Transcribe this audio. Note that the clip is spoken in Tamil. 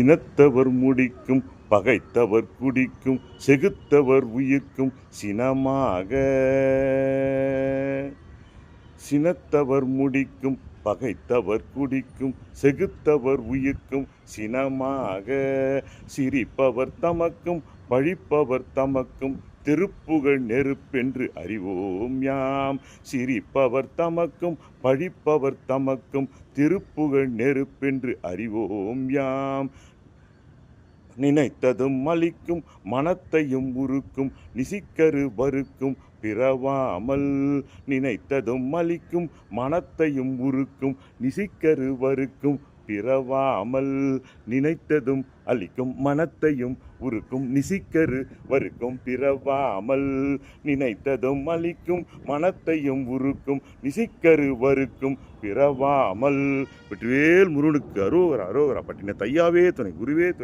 சினத்தவர் முடிக்கும் பகைத்தவர் குடிக்கும் செகுத்தவர் உயிர்க்கும் சினமாக. சினத்தவர் முடிக்கும் பகைத்தவர் குடிக்கும் செகுத்தவர் உயிர்க்கும் சினமாக. சிரிப்பவர் தமக்கும் பழிப்பவர் தமக்கும் திருப்புகழ் நெருப்பென்று அறிவோம் யாம். சிரிப்பவர் தமக்கும் பழிப்பவர் தமக்கும் திருப்புகழ் நெருப்பென்று அறிவோம் யாம். நினைத்ததும் அளிக்கும் மனத்தையும் உருக்கும் நிசிக்கரு வறுக்கும் பிறவாமல். நினைத்ததும் அளிக்கும் மனத்தையும் உருக்கும் நிசிக்கரு வறுக்கும் பிறவாமல். நினைத்ததும் அளிக்கும் மனத்தையும் உருக்கும் நிசிக்கரு வறுக்கும் பிறவாமல். நினைத்ததும் அளிக்கும் மனத்தையும் உருக்கும் நிசிக்கரு வறுக்கும் பிறவாமல். வெற்றிவேல் முருகனுக்கு அரோகரா அரோகரா. பட்டின தையாவே துணை, குருவே துணை.